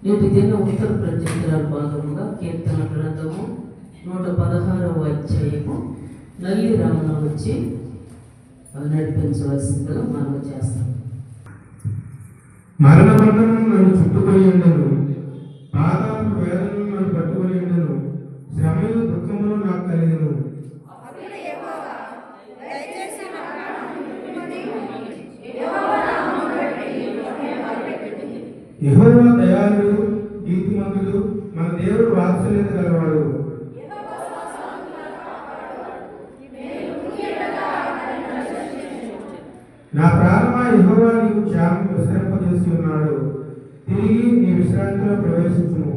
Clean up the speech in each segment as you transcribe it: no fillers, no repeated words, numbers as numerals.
నేటి దిన ఉత్తర ప్రత్యుత్తరాల భాగముగా కీర్తన గ్రంథము 116వ అధ్యాయము నల్లి రామన వచ్చి నడిపించవలసిందిగా మనం చేస్తాం. మరణ బంధము నన్ను చుట్టుకొని ఉండను, పాదాలకు వేదనలు నన్ను పట్టుకొని ఉండను, శ్రమయు దుఃఖములు నాకు కలిగను. యెహోవా దయాళుడు, నీతిమంతుడు, మన దేవుడు వాత్సల్యత గలవాడు. నా ప్రాణమా యెహోవా నీకు క్షేమం విశ్రమింపజేసి ఉన్నాడు. తిరిగి నీ విశ్రాంతిలో ప్రవేశించుము.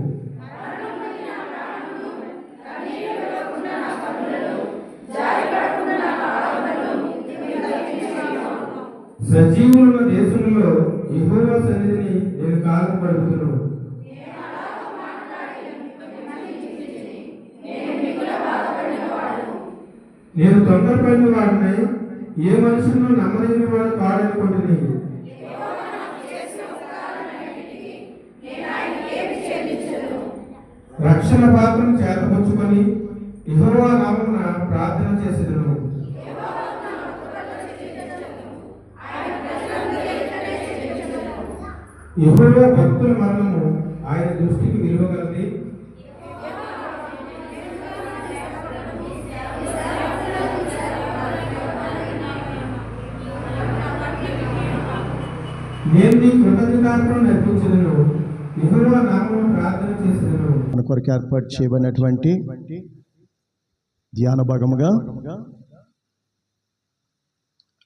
సజీవుల దేశంలో యెహోవా సన్నిధిని నేను కాలం గడుపుతున్నాను. నేను తొందరపడిన వాడిని, ఏ మనుషులను నమ్మదగిన వాడు కాడనుకుంటుని. రక్షణ పాత్రను చేతపుచ్చుకొని యెహోవా నామమున ప్రార్థన చేసేదను. యెహోవా భక్తుల మరణము ఆయన దృష్టికి విలువగలది. నేను నీ కృతజ్ఞతార్పణ నేర్పించదను, యెహోవా నామమున ప్రార్థన చేసేదను. మన కొరకు ఏర్పాటు చేయబడినటువంటి ధ్యాన భాగముగా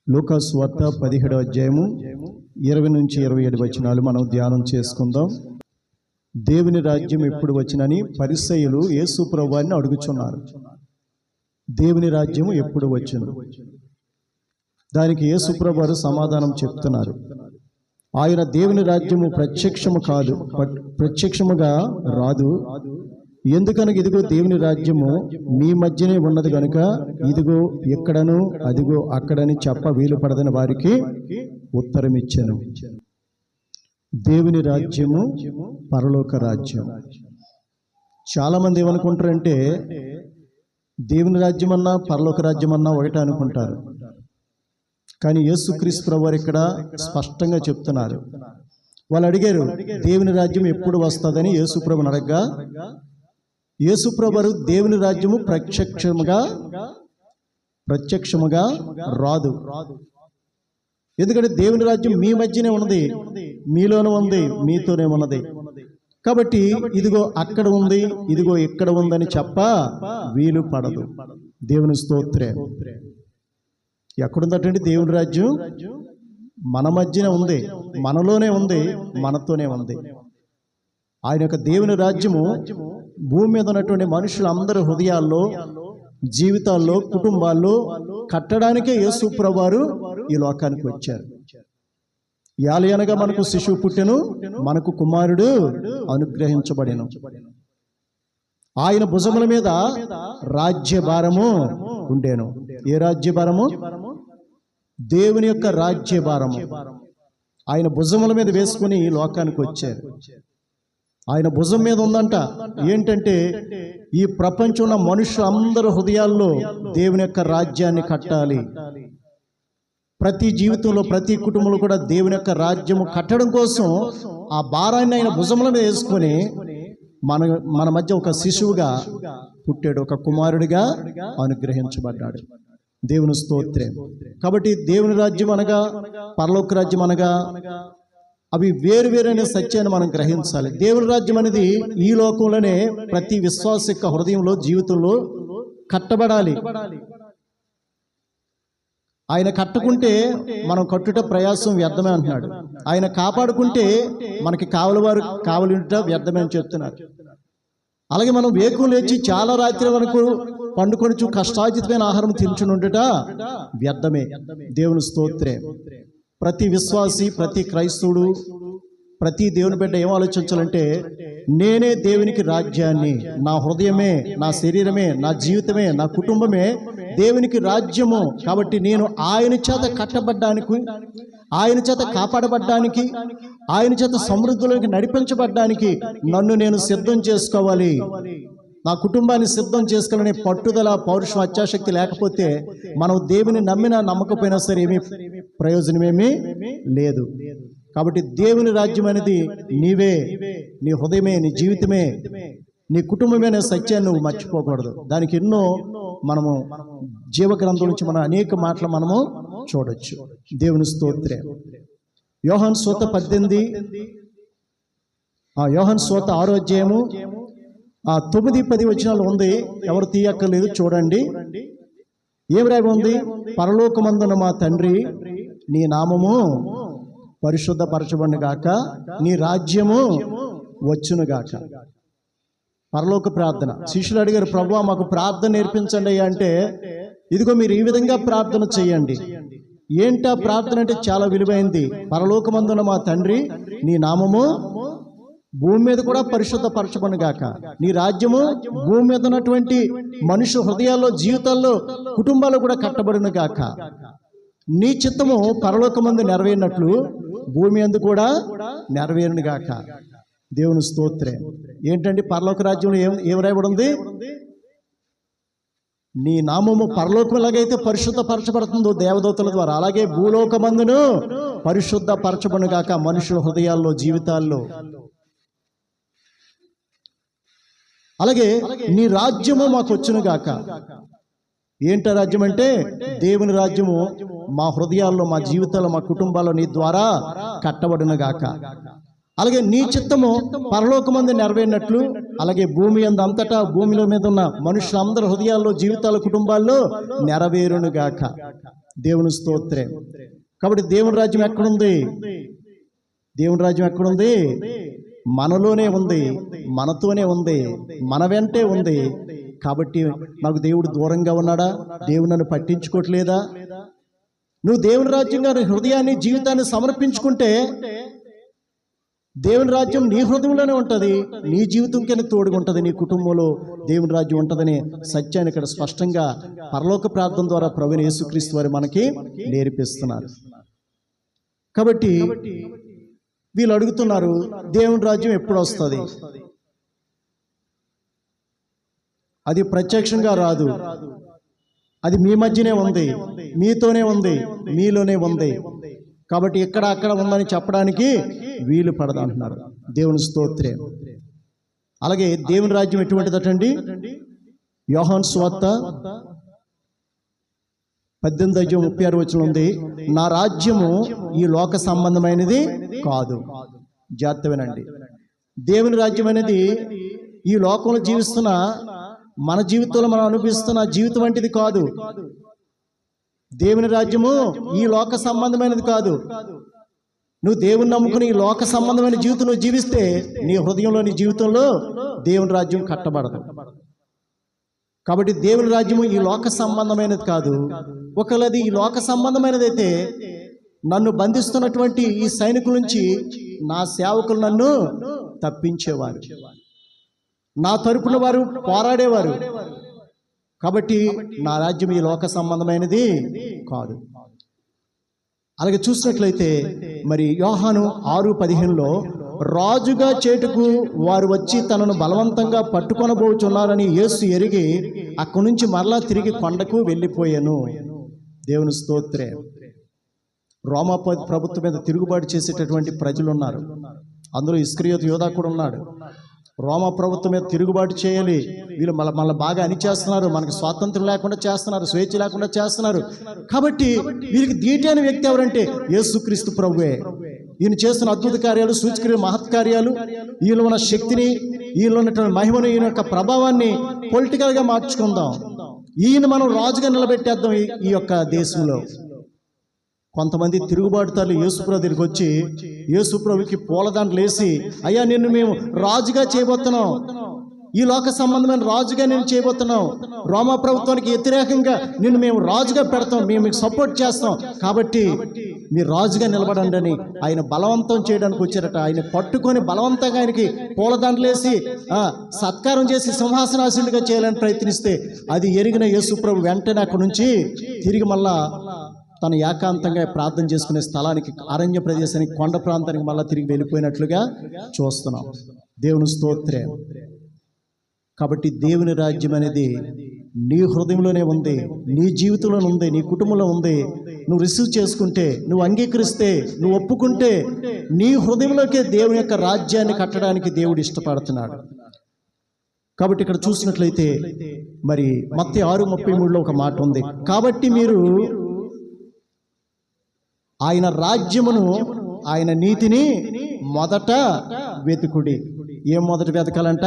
లూకా సువార్త 17వ అధ్యాయము 20 నుంచి 27 వచనాలు మనం ధ్యానం చేసుకుందాం. దేవుని రాజ్యం ఎప్పుడు వచ్చినని పరిసయ్యులు యేసు ప్రభువుని అడుగుచున్నారు. దేవుని రాజ్యము ఎప్పుడు వచ్చును? దానికి యేసు ప్రభువు సమాధానం చెప్తున్నారు. ఆయన దేవుని రాజ్యము ప్రత్యక్షముగా రాదు. ఎందుకనగా ఇదిగో దేవుని రాజ్యము మీ మధ్యనే ఉన్నది కనుక ఇదిగో ఎక్కడను అదిగో అక్కడని చెప్ప వీలు పడదని వారికి ఉత్తరం ఇచ్చాను. దేవుని రాజ్యము పరలోక రాజ్యం. చాలా మంది ఏమనుకుంటారంటే దేవుని రాజ్యం అన్నా పరలోక రాజ్యం అన్నా ఒకటే అనుకుంటారు. కానీ యేసుక్రీస్తు ప్రభువారు ఇక్కడ స్పష్టంగా చెప్తున్నారు. వాళ్ళు అడిగారు దేవుని రాజ్యం ఎప్పుడు వస్తుందని యేసు ప్రభుని అడగగా యేసు ప్రభువారు దేవుని రాజ్యము ప్రత్యక్షముగా రాదు. ఎందుకంటే దేవుని రాజ్యం మీ మధ్యనే ఉన్నది, మీలోనే ఉంది, మీతోనే ఉన్నది. కాబట్టి ఇదిగో అక్కడ ఉంది, ఇదిగో ఇక్కడ ఉందని చెప్ప వీలు పడదు. దేవుని స్తోత్రం. ఎక్కడుందటండి దేవుని రాజ్యం? మన మధ్యనే ఉంది, మనలోనే ఉంది, మనతోనే ఉంది. ఆయన యొక్క దేవుని రాజ్యము భూమి మీద ఉన్నటువంటి మనుషులందరి హృదయాల్లో, జీవితాల్లో, కుటుంబాల్లో కట్టడానికే యేసు ప్రభువారు ఈ లోకానికి వచ్చారు. యాలయనగా మనకు శిశువు పుట్టెను, మనకు కుమారుడు అనుగ్రహించబడెను. ఆయన భుజముల మీద రాజ్యభారము ఉండేను. ఏ రాజ్యభారము? దేవుని యొక్క రాజ్యభారము ఆయన భుజముల మీద వేసుకుని ఈ లోకానికి వచ్చారు. ఆయన భుజం మీద ఉందంట. ఏంటంటే ఈ ప్రపంచంలో మనుషులందరూ హృదయాల్లో దేవుని యొక్క రాజ్యాన్ని కట్టాలి. ప్రతి జీవితంలో, ప్రతి కుటుంబంలో కూడా దేవుని యొక్క రాజ్యము కట్టడం కోసం ఆ భారాన్ని ఆయన భుజముల మీద వేసుకొని మన మధ్య ఒక శిశువుగా పుట్టాడు, ఒక కుమారుడిగా అనుగ్రహించబడ్డాడు. దేవుని స్తోత్రం. కాబట్టి దేవుని రాజ్యం అనగా పరలోక రాజ్యం అనగా అవి వేరువేరైన సత్యాన్ని మనం గ్రహించాలి. దేవుని రాజ్యం అనేది ఈ లోకంలోనే ప్రతి విశ్వాస యొక్క హృదయంలో, జీవితంలో కట్టబడాలి. ఆయన కట్టుకుంటే మనం కట్టుట ప్రయాసం వ్యర్థమే అంటున్నాడు. ఆయన కాపాడుకుంటే మనకి కావలింట వ్యర్థమే అని చెప్తున్నారు. అలాగే మనం వేకువ లేచి చాలా రాత్రి వరకు పండుకొని కష్టార్జితమైన ఆహారం తించునుండట వ్యర్థమే. దేవుని స్తోత్రం. ప్రతి విశ్వాసి, ప్రతి క్రైస్తవుడు, ప్రతి దేవుని బిడ్డ ఏం ఆలోచించాలంటే నేనే దేవునికి రాజ్యాన్ని, నా హృదయమే, నా శరీరమే, నా జీవితమే, నా కుటుంబమే దేవునికి రాజ్యము. కాబట్టి నేను ఆయన చేత కట్టబడ్డానికి ఆయన చేత కాపాడబడ్డానికి, ఆయన చేత సమృద్ధిలోకి నడిపించబడ్డానికి నన్ను నేను సిద్ధం చేసుకోవాలి, నా కుటుంబాన్ని సిద్ధం చేసుకోవాలనే పట్టుదల, పౌరుషం, అత్యాశక్తి లేకపోతే మనం దేవుని నమ్మినా నమ్మకపోయినా సరే ఏమీ ప్రయోజనమేమీ లేదు. కాబట్టి దేవుని రాజ్యం అనేది నీవే, నీ హృదయమే, నీ జీవితమే, నీ కుటుంబమే అనే సత్యాన్ని నువ్వు మర్చిపోకూడదు. దానికి ఎన్నో మనము జీవగ్రంథం నుంచి మనం అనేక మాటలు మనము చూడొచ్చు. దేవుని స్తోత్రం. యోహాను సువార్త 18, యోహాను సువార్త 6వ అధ్యాయము 9-10 వచనాలు ఉంది. ఎవరు తీయక్కర్లేదు, చూడండి. ఏం రాయి ఉంది? పరలోకమందున మా తండ్రి, నీ నామము పరిశుద్ధపరచబడును గాక, నీ రాజ్యము వచ్చును గాక. పరలోక ప్రార్థన. శిష్యులు అడిగారు, ప్రభువా మాకు ప్రార్థన నేర్పించండి అంటే, ఇదిగో మీరు ఈ విధంగా ప్రార్థన చేయండి. ఏంటా ప్రార్థన అంటే చాలా విలువైంది. పరలోకమందున మా తండ్రి, నీ నామము భూమి మీద కూడా పరిశుద్ధపరచబడును గాక, నీ రాజ్యము భూమి మీద ఉన్నటువంటి మనుషు హృదయాల్లో, జీవితాల్లో, కుటుంబాల్లో కూడా కట్టబడును గాక, నీ చిత్తము పరలోకమందు నెరవేరినట్లు భూమి యందు కూడా నెరవేరును గాక. దేవుని స్తోత్రం. ఏంటండి పరలోక రాజ్యంలో ఏం రాయబడి ఉంది? నీ నామము పరలోకం ఎలాగైతే పరిశుద్ధపరచబడుతుందో దేవదూతల ద్వారా, అలాగే భూలోకమందును పరిశుద్ధపరచబడును గాక మనుషుల హృదయాల్లో, జీవితాల్లో. అలాగే నీ రాజ్యము మాకు వచ్చును గాక. ఏంట రాజ్యం అంటే దేవుని రాజ్యము మా హృదయాల్లో, మా జీవితాల్లో, మా కుటుంబాల్లో నీ ద్వారా కట్టబడును గాక. అలాగే నీ చిత్తము పరలోకమందు నెరవేరినట్లు అలాగే భూమి అంతటా, భూమిలో మీద ఉన్న మనుషులందరి హృదయాల్లో, జీవితాల, కుటుంబాల్లో నెరవేరును గాక. దేవుని స్తోత్రం. కాబట్టి దేవుని రాజ్యం ఎక్కడుంది? దేవుని రాజ్యం ఎక్కడుంది? మనలోనే ఉంది, మనతోనే ఉంది, మన వెంటే ఉంది. కాబట్టి నాకు దేవుడు దూరంగా ఉన్నాడా? దేవుడు నన్ను పట్టించుకోవట్లేదా? నువ్వు దేవుని రాజ్యంగా హృదయాన్ని, జీవితాన్ని సమర్పించుకుంటే దేవుని రాజ్యం నీ హృదయంలోనే ఉంటుంది, నీ జీవితం కింద తోడుగుంటుంది, నీ కుటుంబంలో దేవుని రాజ్యం ఉంటుందని సత్యాన్ని ఇక్కడ స్పష్టంగా పరలోక ప్రార్థన ద్వారా ప్రభువైన యేసుక్రీస్తు వారు మనకి నేర్పిస్తున్నారు. కాబట్టి వీళ్ళు అడుగుతున్నారు, దేవుని రాజ్యం ఎప్పుడు వస్తుంది? అది ప్రత్యక్షంగా రాదు, అది మీ మధ్యనే ఉంది, మీతోనే ఉంది, మీలోనే ఉంది. కాబట్టి ఇక్కడ అక్కడ ఉందని చెప్పడానికి వీలు పడదు అంటున్నారు. దేవుని స్తోత్రం. అలాగే దేవుని రాజ్యం ఎటువంటిదటండి? యోహాను సువార్త 18:36 ఉంది, నా రాజ్యము ఈ లోక సంబంధమైనది కాదు. జాగ్రత్త వినండి. దేవుని రాజ్యం అనేది ఈ లోకంలో జీవిస్తున్న మన జీవితంలో మనం అనుభవిస్తున్న జీవితం వంటిది కాదు. దేవుని రాజ్యము ఈ లోక సంబంధమైనది కాదు. నువ్వు దేవుని నమ్ముకుని ఈ లోక సంబంధమైన జీవితం నువ్వు జీవిస్తే నీ హృదయంలో, నీ జీవితంలో దేవుని రాజ్యం కట్టబడదు. కాబట్టి దేవుని రాజ్యము ఈ లోక సంబంధమైనది కాదు. ఒకవేళ అది ఈ లోక సంబంధమైనది అయితే నన్ను బంధిస్తున్నటువంటి ఈ సైనికుల నుంచి నా సేవకులు నన్ను తప్పించేవారు, నా తరపున వారు పోరాడేవారు. కాబట్టి నా రాజ్యం ఈ లోక సంబంధమైనది కాదు. అలాగే చూసినట్లయితే మరి యోహాను 6:15 రాజుగా చేటుకు వారు వచ్చి తనను బలవంతంగా పట్టుకొనబోచున్నారని యేసు ఎరిగి అక్కడి నుంచి మరలా తిరిగి కొండకు వెళ్ళిపోయాను. దేవుని స్తోత్రం. రోమా ప్రభుత్వం మీద తిరుగుబాటు చేసేటటువంటి ప్రజలు ఉన్నారు. అందులో ఇస్కరియోతు యోధా కూడా ఉన్నాడు. రోమా ప్రభుత్వం మీద తిరుగుబాటు చేయాలి, వీళ్ళు మళ్ళీ బాగా అణిచేస్తున్నారు, మనకి స్వాతంత్రం లేకుండా చేస్తున్నారు, స్వేచ్ఛ లేకుండా చేస్తున్నారు. కాబట్టి వీరికి దీటైన వ్యక్తి ఎవరంటే యేసుక్రీస్తు ప్రభువే. ఈయన చేస్తున్న అద్భుత కార్యాలు, సూచక్రియలు, మహత్కార్యాలు, ఈయన ఉన్న శక్తిని, ఈయన ఉన్నటువంటి మహిమను, ఈయన యొక్క ప్రభావాన్ని పొలిటికల్గా మార్చుకుందాం. ఈయన మనం రాజుగా నిలబెట్టేద్దాం ఈ యొక్క దేశంలో. కొంతమంది తిరుగుబాటుతారు యేసుప్రభు దగ్గరికి వచ్చి యేసుప్రభుకి పూలదండలు వేసి, అయ్యా నిన్ను మేము రాజుగా చేయబోతున్నాం, ఈ లోక సంబంధమైన రాజుగా నేను చేయబోతున్నాం, రోమా ప్రభుత్వానికి వ్యతిరేకంగా నిన్ను మేము రాజుగా పెడతాం, మేము మీకు సపోర్ట్ చేస్తాం, కాబట్టి మీరు రాజుగా నిలబడండి అని ఆయన బలవంతం చేయడానికి వచ్చారట. ఆయన పట్టుకొని బలవంతంగా ఆయనకి పూలదండలు వేసి సత్కారం చేసి సింహాసనాసీనుడిగా చేయాలని ప్రయత్నిస్తే అది ఎరిగిన యేసుప్రభు వెంటనే అక్కడి నుంచి తిరిగి మళ్ళా తను ఏకాంతంగా ప్రార్థన చేసుకునే స్థలానికి, అరణ్య ప్రదేశానికి, కొండ ప్రాంతానికి మళ్ళీ తిరిగి వెళ్ళిపోయినట్లుగా చూస్తున్నాం. దేవుని స్తోత్రం. కాబట్టి దేవుని రాజ్యం అనేది నీ హృదయంలోనే ఉంది, నీ జీవితంలోనే ఉంది, నీ కుటుంబంలో ఉంది. నువ్వు రిసీవ్ చేసుకుంటే, నువ్వు అంగీకరిస్తే, నువ్వు ఒప్పుకుంటే నీ హృదయంలోకే దేవుని యొక్క రాజ్యాన్ని కట్టడానికి దేవుడు ఇష్టపడుతున్నాడు. కాబట్టి ఇక్కడ చూసినట్లయితే మరి మత్తయి 6:33లో ఒక మాట ఉంది, కాబట్టి మీరు ఆయన రాజ్యమును, ఆయన నీతిని మొదట వెతుకుడి. ఏం మొదట వెతకాలంట?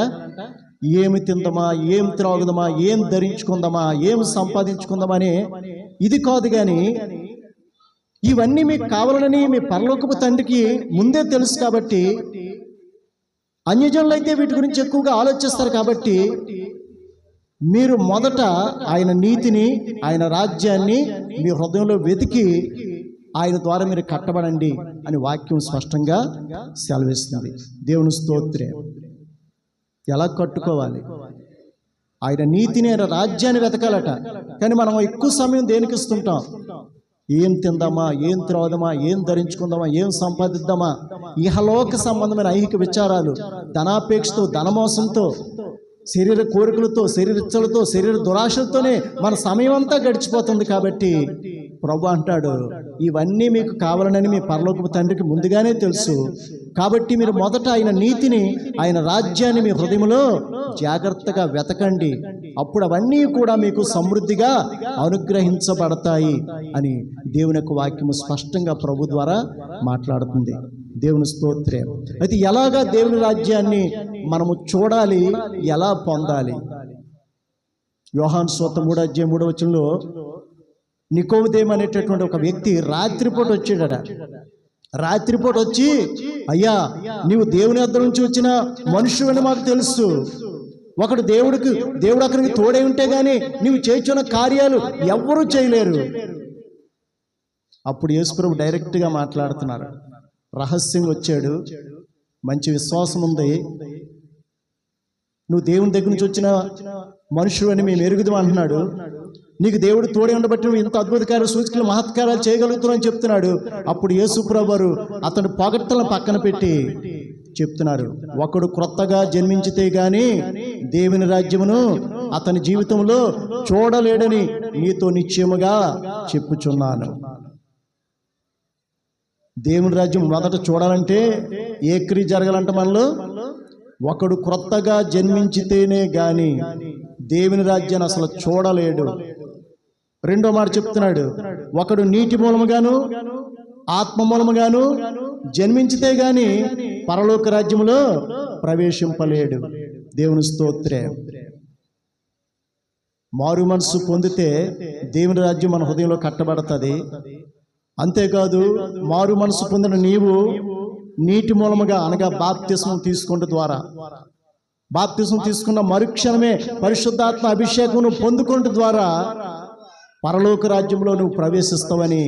ఏమి తిందామా, ఏం త్రాగుదామా, ఏం ధరించుకుందామా, ఏం సంపాదించుకుందామా అని ఇది కాదు. కానీ ఇవన్నీ మీకు కావాలని మీ పరలోకపు తండ్రికి ముందే తెలుసు. కాబట్టి అన్యజనులు అయితే వీటి గురించి ఎక్కువగా ఆలోచిస్తారు. కాబట్టి మీరు మొదట ఆయన నీతిని, ఆయన రాజ్యాన్ని మీ హృదయంలో వెతికి ఆయన ద్వారా మీరు కట్టబడండి అని వాక్యం స్పష్టంగా సెలవిస్తుంది. దేవుని స్తోత్రం. ఎలా కట్టుకోవాలి? ఆయన నీతిని, ఆయన రాజ్యాన్ని వెతకాలట. కానీ మనం ఎక్కువ సమయం దేనికి ఇస్తుంటాం? ఏం తిందామా, ఏం త్రాగుదామా, ఏం ధరించుకుందామా, ఏం సంపాదిద్దామా, ఇహలోక సంబంధమైన ఐహిక విచారాలు, ధనాపేక్షతో, ధనమోసంతో, శరీర కోరికలతో, శరీర ఇచ్చలతో, శరీర దురాశలతోనే మన సమయం అంతా గడిచిపోతుంది. కాబట్టి ప్రభు అంటాడు, ఇవన్నీ మీకు కావాలని మీ పరలోకపు తండ్రికి ముందుగానే తెలుసు. కాబట్టి మీరు మొదట ఆయన నీతిని, ఆయన రాజ్యాన్ని మీ హృదయంలో జాగ్రత్తగా వెతకండి. అప్పుడు అవన్నీ కూడా మీకు సమృద్ధిగా అనుగ్రహించబడతాయి అని దేవుని యొక్క వాక్యము స్పష్టంగా ప్రభు ద్వారా మాట్లాడుతుంది. దేవుని స్తోత్రం. అయితే ఎలాగా దేవుని రాజ్యాన్ని మనము చూడాలి, ఎలా పొందాలి? యోహాను సువార్త 3:3 నికోదేము అనేటటువంటి ఒక వ్యక్తి రాత్రిపూట వచ్చాడట. రాత్రిపూట వచ్చి, అయ్యా, నీవు దేవుని వద్ద నుంచి వచ్చిన మనుషుడు అని మాకు తెలుసు. దేవుడు అక్కడికి తోడే ఉంటే గానీ నీవు చేస్తున్న కార్యాలు ఎవ్వరూ చేయలేరు. అప్పుడు యేసుప్రభు డైరెక్ట్గా మాట్లాడుతున్నారు. రహస్యంగా వచ్చాడు, మంచి విశ్వాసం ఉంది, నువ్వు దేవుని దగ్గర నుంచి వచ్చిన మనుషుడు అని మేము ఎరుగుదాం అంటున్నాడు. నీకు దేవుడు తోడే ఉండబట్టి నువ్వు ఇంత అద్భుత కార్యాలు, సూచకలు, మహత్కారాలు చేయగలుగుతున్నావు అని చెప్తున్నాడు. అప్పుడు యేసుప్రభు వారు అతని పొగడ్తలను పక్కన పెట్టి చెప్తున్నారు, ఒకడు క్రొత్తగా జన్మించితే గాని దేవుని రాజ్యమును అతని జీవితంలో చూడలేడని నీతో నిశ్చయముగా చెప్పుచున్నాను. దేవుని రాజ్యం మొదట చూడాలంటే ఏ క్రియ జరగాలంట? మనలో ఒకడు క్రొత్తగా జన్మించితేనే గాని దేవుని రాజ్యాన్ని అసలు చూడలేడు. రెండో మాట చెప్తున్నాడు, ఒకడు నీటి మూలముగాను ఆత్మ మూలముగాను జన్మించితే గాని పరలోక రాజ్యములో ప్రవేశింపలేడు. దేవుని స్తోత్రం. మారు మనసు పొందితే దేవుని రాజ్యం మన హృదయంలో కట్టబడుతుంది. అంతేకాదు, మారు మనసు పొందిన నీవు నీటి మూలముగా, అనగా బాప్తిస్మం తీసుకున్న ద్వారా, బాప్తిస్మం తీసుకున్న మరుక్షణమే పరిశుద్ధాత్మ అభిషేకం పొందుకున్న ద్వారా పరలోక రాజ్యంలో నువ్వు ప్రవేశిస్తావని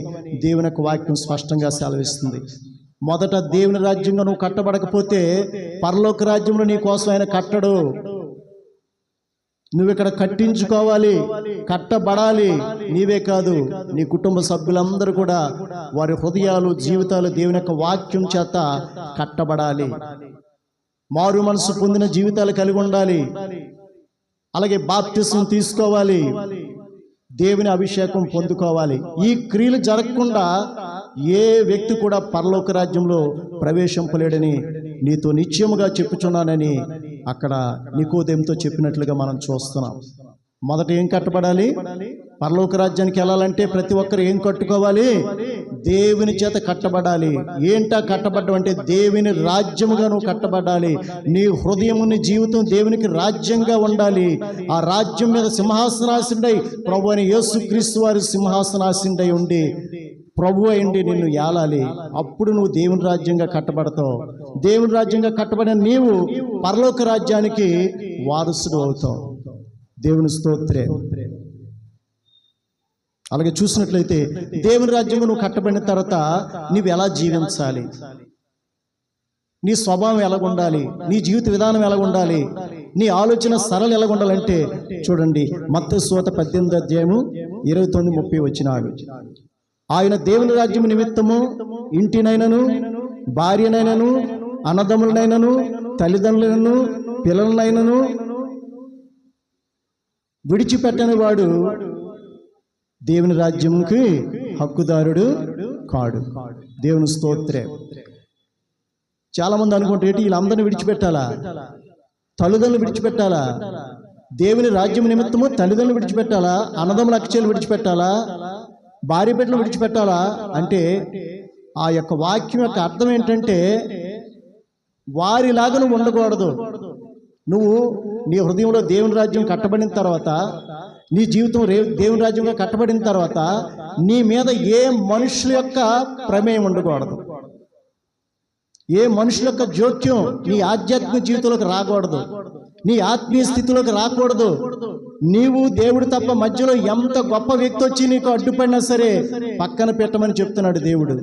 దేవుని యొక్క వాక్యం స్పష్టంగా సెలవిస్తుంది. మొదట దేవుని రాజ్యంగా నువ్వు కట్టబడకపోతే పరలోక రాజ్యంలో నీ కోసం ఆయన కట్టడు. నువ్వు ఇక్కడ కట్టించుకోవాలి, కట్టబడాలి. నీవే కాదు, నీ కుటుంబ సభ్యులందరూ కూడా వారి హృదయాలు, జీవితాలు దేవుని యొక్క వాక్యం చేత కట్టబడాలి. మారు మనసు పొందిన జీవితాలు కలిగి ఉండాలి. అలాగే బాప్తిస్మం తీసుకోవాలి, దేవుని అభిషేకం పొందుకోవాలి. ఈ క్రియలు జరగకుండా ఏ వ్యక్తి కూడా పరలోక రాజ్యంలో ప్రవేశింపలేడని నీతో నిశ్చయముగా చెప్పుచున్నానని అక్కడ నికోదేముతో చెప్పినట్లుగా మనం చూస్తున్నాం. మొదట ఏం కట్టబడాలి? పరలోక రాజ్యానికి వెళ్ళాలంటే ప్రతి ఒక్కరు ఏం కట్టుకోవాలి? దేవుని చేత కట్టబడాలి. ఏంటా కట్టబడ్డం అంటే దేవుని రాజ్యముగా నువ్వు కట్టబడాలి. నీ హృదయం, నీ జీవితం దేవునికి రాజ్యంగా ఉండాలి. ఆ రాజ్యం మీద సింహాసనాసీనుడై ప్రభు అయిన యేసుక్రీస్తు వారి సింహాసనాసీనుడై ఉండి ప్రభు అయింది నిన్ను ఏలాలి. అప్పుడు నువ్వు దేవుని రాజ్యంగా కట్టబడతావు. దేవుని రాజ్యంగా కట్టబడిన నీవు పరలోక రాజ్యానికి వారసుడు అవుతావు. దేవుని స్తోత్రం. అలాగే చూసినట్లయితే దేవుని రాజ్యంగా నువ్వు కట్టబడిన తర్వాత నువ్వు ఎలా జీవించాలి, నీ స్వభావం ఎలాగుండాలి, నీ జీవిత విధానం ఎలాగుండాలి, నీ ఆలోచన సరళ ఎలాగుండాలంటే చూడండి, మత్తయి సువార్త 18:29-30 వచనాలు. ఆయన దేవుని రాజ్యం నిమిత్తము ఇంటినైనను, భార్యనైనను, అన్నదమ్ములనైనను, తల్లిదండ్రులను, పిల్లలనైనను విడిచిపెట్టని వాడు దేవుని రాజ్యంకి హక్కుదారుడు కాడు. దేవుని స్తోత్రం. చాలా మంది అనుకుంటే వీళ్ళందరినీ విడిచిపెట్టాలా, తల్లిదండ్రులు విడిచిపెట్టాలా, దేవుని రాజ్యం నిమిత్తము తల్లిదండ్రులు విడిచిపెట్టాలా, అన్నదమ్ముల అక్కచెలు విడిచిపెట్టాలా, భార్య బిడ్డలు విడిచిపెట్టాలా అంటే ఆ యొక్క వాక్యం యొక్క అర్థం ఏంటంటే వారిలాగా నువ్వు ఉండకూడదు. నువ్వు నీ హృదయంలో దేవుని రాజ్యం కట్టబడిన తర్వాత, నీ జీవితం దేవుని రాజ్యంగా కట్టబడిన తర్వాత నీ మీద ఏ మనుషుల యొక్క ప్రమేయం ఉండకూడదు, ఏ మనుషుల యొక్క జోక్యం నీ ఆధ్యాత్మిక జీవితంలోకి రాకూడదు, నీ ఆత్మీయ స్థితిలోకి రాకూడదు. నీవు దేవుడు తప్ప మధ్యలో ఎంత గొప్ప వ్యక్తి వచ్చి నీకు అడ్డుపడినా సరే పక్కన పెట్టమని చెప్తున్నాడు దేవుడు.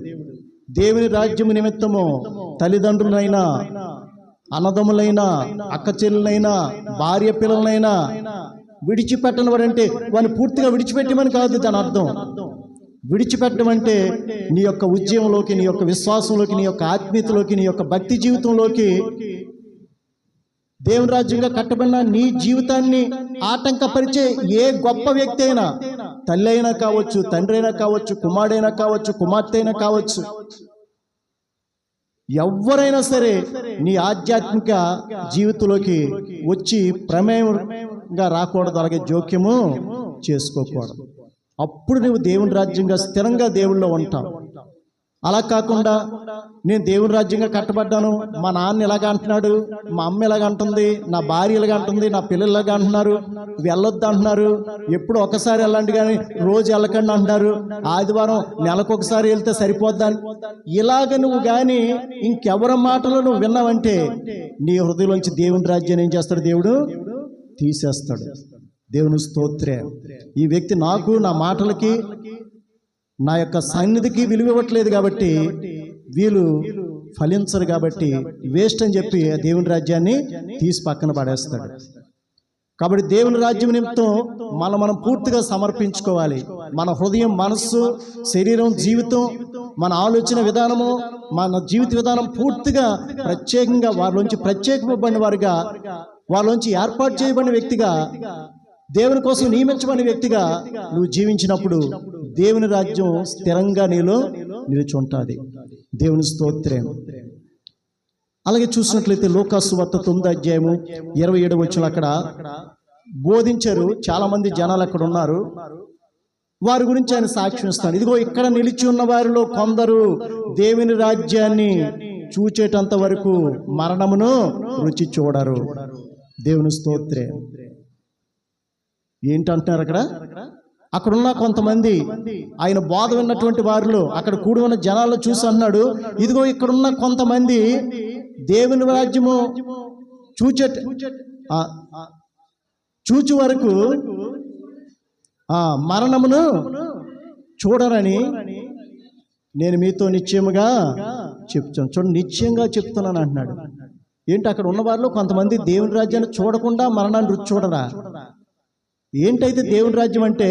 దేవుని రాజ్యం నిమిత్తము తల్లిదండ్రులైనా, అన్నదమ్ములైనా, అక్క చెల్లెలైనా, భార్య పిల్లలైనా విడిచిపెట్టని వాడంటే వాడిని పూర్తిగా విడిచిపెట్టమని కాదు దాని అర్థం. విడిచిపెట్టడం అంటే నీ యొక్క ఉద్యమంలోకి, నీ యొక్క విశ్వాసంలోకి, నీ యొక్క ఆత్మీయతలోకి, నీ యొక్క భక్తి జీవితంలోకి దేవుని రాజ్యంగా కట్టబడిన నీ జీవితాన్ని ఆటంకపరిచే ఏ గొప్ప వ్యక్తి అయినా, తల్లి అయినా కావచ్చు, తండ్రి అయినా కావచ్చు, కుమారుడైనా కావచ్చు, కుమార్తె అయినా కావచ్చు, ఎవరైనా సరే నీ ఆధ్యాత్మిక జీవితంలోకి వచ్చి ప్రమేయంగా రాకూడదు, అలాగే జోక్యము చేసుకోకూడదు. అప్పుడు నువ్వు దేవుని రాజ్యంగా స్థిరంగా దేవుళ్ళో ఉంటావు. అలా కాకుండా నేను దేవుని రాజ్యంగా కట్టబడ్డాను, మా నాన్న ఇలాగ అంటున్నాడు, మా అమ్మ ఇలాగ అంటుంది, నా భార్య ఇలాగ అంటుంది, నా పిల్లలు ఇలాగ అంటున్నారు, వెళ్ళొద్దు అంటున్నారు, ఎప్పుడు ఒకసారి వెళ్ళండి కానీ రోజు వెళ్ళకండి అంటున్నారు, ఆదివారం నెలకొకసారి వెళ్తే సరిపోద్దాని, ఇలాగ నువ్వు కానీ ఇంకెవరి మాటలు నువ్వు విన్నావంటే నీ హృదయంలోంచి దేవుని రాజ్యాన్ని ఏం చేస్తాడు? దేవుడు తీసేస్తాడు. దేవుని స్తోత్రం. ఈ వ్యక్తి నాకు, నా మాటలకి, నా యొక్క సన్నిధికి విలువ ఇవ్వట్లేదు కాబట్టి, వీళ్ళు ఫలించరు కాబట్టి వేస్ట్ అని చెప్పి దేవుని రాజ్యాన్ని తీసి పక్కన పడేస్తాడు. కాబట్టి దేవుని రాజ్యం నిమిత్తం మనం పూర్తిగా సమర్పించుకోవాలి. మన హృదయం, మనస్సు, శరీరం, జీవితం, మన ఆలోచన విధానము, మన జీవిత విధానం పూర్తిగా ప్రత్యేకంగా వారిలోంచి ప్రత్యేకపడిన వారుగా, వారిలోంచి ఏర్పాటు చేయబడిన వ్యక్తిగా, దేవుని కోసం నియమించబడిన వ్యక్తిగా నువ్వు జీవించినప్పుడు దేవుని రాజ్యం స్థిరంగా నీలో నిలుచుంటుంది. దేవుని స్తోత్రం. అలాగే చూసినట్లయితే లూకా సువార్త 9:27 అక్కడ బోధించారు. చాలా మంది జనాలు అక్కడ ఉన్నారు. వారి గురించి ఆయన సాక్ష్యం ఇస్తాడు. ఇదిగో ఇక్కడ నిలిచి ఉన్న వారిలో కొందరు దేవుని రాజ్యాన్ని చూచేటంత వరకు మరణమును రుచి చూడరు. దేవుని స్తోత్రం. ఏంటంటున్నారు అక్కడున్న కొంతమంది ఆయన బోధ విన్నటువంటి వారిలో, అక్కడ కూడి ఉన్న జనాల్లో చూసి అన్నాడు, ఇదిగో ఇక్కడున్న కొంతమంది దేవుని రాజ్యము చూచు వరకు మరణమును చూడరని నేను మీతో నిశ్చయముగా చెప్తాను. చూడండి, నిశ్చయంగా చెప్తున్నాను అంటున్నాడు. ఏంటి, అక్కడ ఉన్న వారిలో కొంతమంది దేవుని రాజ్యాన్ని చూడకుండా మరణాన్ని రుచి చూడరా? ఏంటైతే దేవుని రాజ్యం అంటే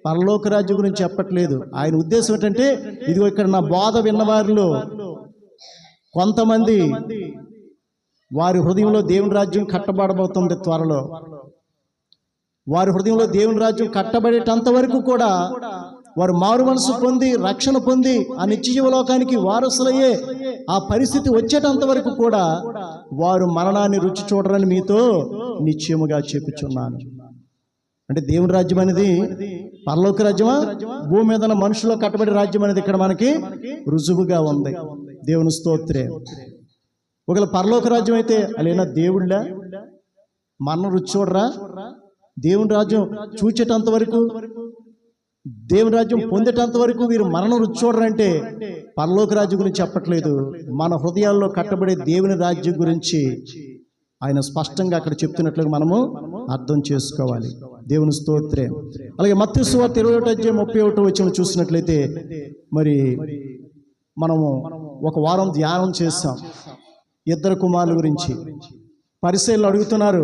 పరలోక రాజ్యం గురించి చెప్పట్లేదు. ఆయన ఉద్దేశం ఏంటంటే, ఇదిగో ఇక్కడ నా బోధ విన్నవారిలో కొంతమంది వారి హృదయంలో దేవుని రాజ్యం కట్టబడబోతుంది త్వరలో. వారి హృదయంలో దేవుని రాజ్యం కట్టబడేటంత వరకు కూడా వారు మారు మనసు పొంది, రక్షణ పొంది ఆ నిత్యజీవలోకానికి వారసులయ్యే ఆ పరిస్థితి వచ్చేటంత వరకు కూడా వారు మరణాన్ని రుచి చూడరని మీతో నిశ్చయముగా చెప్పుచున్నాను. అంటే దేవుని రాజ్యం అనేది పరలోక రాజ్యమా, భూమి మీద మనుషుల్లో కట్టబడి రాజ్యం అనేది ఇక్కడ మనకి రుజువుగా ఉంది. దేవుని స్తోత్రం. ఒకవేళ పరలోక రాజ్యం అయితే అలేనా దేవుళ్ళ మరణం రుచి చూడరా? దేవుని రాజ్యం చూచేటంత వరకు, దేవుని రాజ్యం పొందేటంత వరకు వీరు మరణం రుచి చూడరంటే పరలోక రాజ్యం గురించి చెప్పట్లేదు. మన హృదయాల్లో కట్టబడే దేవుని రాజ్యం గురించి ఆయన స్పష్టంగా అక్కడ చెప్తున్నట్లుగా మనము అర్థం చేసుకోవాలి. దేవుని స్తోత్రం. అలాగే మత్తయి సువార్త 21:31 చూసినట్లయితే మరి మనము ఒక వారం ధ్యానం చేస్తాం ఇద్దరు కుమారుల గురించి. పరిసయ్యులు అడుగుతున్నారు,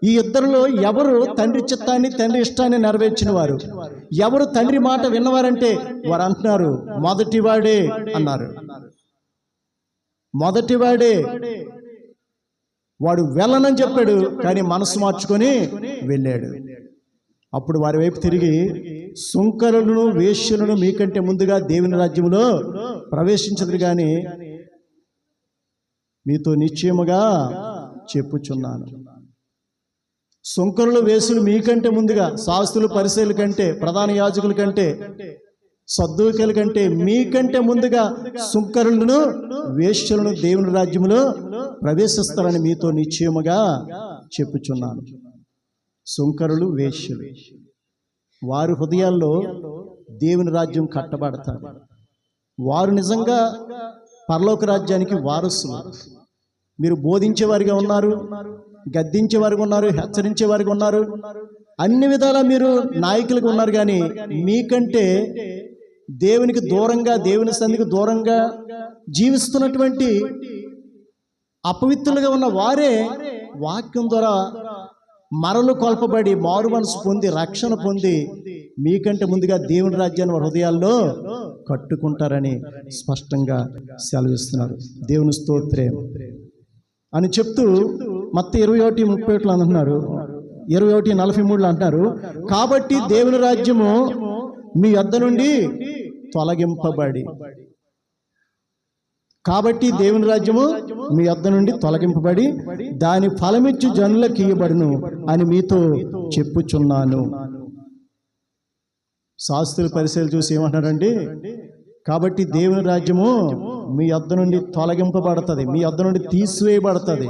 ఈ ఇద్దరిలో ఎవరు తండ్రి చిత్తాన్ని, తండ్రి ఇష్టాన్ని నెరవేర్చిన వారు, ఎవరు తండ్రి మాట విన్నవారంటే వారు అంటున్నారు మొదటివాడే అన్నారు. మొదటివాడే. వాడు వెళ్ళనని చెప్పాడు, కానీ మనసు మార్చుకొని వెళ్ళాడు. అప్పుడు వారి వైపు తిరిగి సుంకరులను, వేశ్యలను మీకంటే ముందుగా దేవుని రాజ్యములో ప్రవేశించదు కానీ మీతో నిశ్చయముగా చెప్పుచున్నాను. సుంకరులు, వేశ్యలు మీకంటే ముందుగా, శాస్త్రులు, పరిసయ్యుల కంటే, ప్రధాన యాజకుల కంటే, సద్దూకల కంటే మీకంటే ముందుగా సుంకరులను, వేశ్యలను దేవుని రాజ్యములో ప్రవేశిస్తారని మీతో నిశ్చయముగా చెప్పుచున్నాను. సుంకరులు, వేశ్యలు వారి హృదయాల్లో దేవుని రాజ్యం కట్టబడతారు. వారు నిజంగా పరలోక రాజ్యానికి వారసులు. మీరు బోధించేవారిగా ఉన్నారు, గద్దించేవారిగా ఉన్నారు, హెచ్చరించేవారిగా ఉన్నారు, అన్ని విధాలా మీరు నాయకులుగా ఉన్నారు. కానీ మీకంటే దేవునికి దూరంగా, దేవుని సన్నిధికి దూరంగా జీవిస్తున్నటువంటి అపవిత్రులుగా ఉన్న వారే వాక్యం ద్వారా మరలు కొల్పబడి మారు మనసు పొంది రక్షణ పొంది మీకంటే ముందుగా దేవుని రాజ్యాన్ని వారి హృదయాల్లో కట్టుకుంటారని స్పష్టంగా సెలవిస్తున్నారు. దేవుని స్తోత్రం అని చెప్తూ మత్తయి 21:31 అంటున్నారు, 21:43 అంటున్నారు, కాబట్టి దేవుని రాజ్యము మీ యొద్ద నుండి తొలగింపబడి, కాబట్టి దేవుని రాజ్యము మీ యొద్ద నుండి తొలగింపబడి దాని ఫలమిచ్చు జనులకు ఇయ్యబడును అని మీతో చెప్పుచున్నాను. శాస్త్రుల పరిశీలన చూసి ఏమంటారండి, కాబట్టి దేవుని రాజ్యము మీ యొద్ద నుండి తొలగింపబడుతుంది, మీ యొద్ద నుండి తీసివేయబడుతుంది,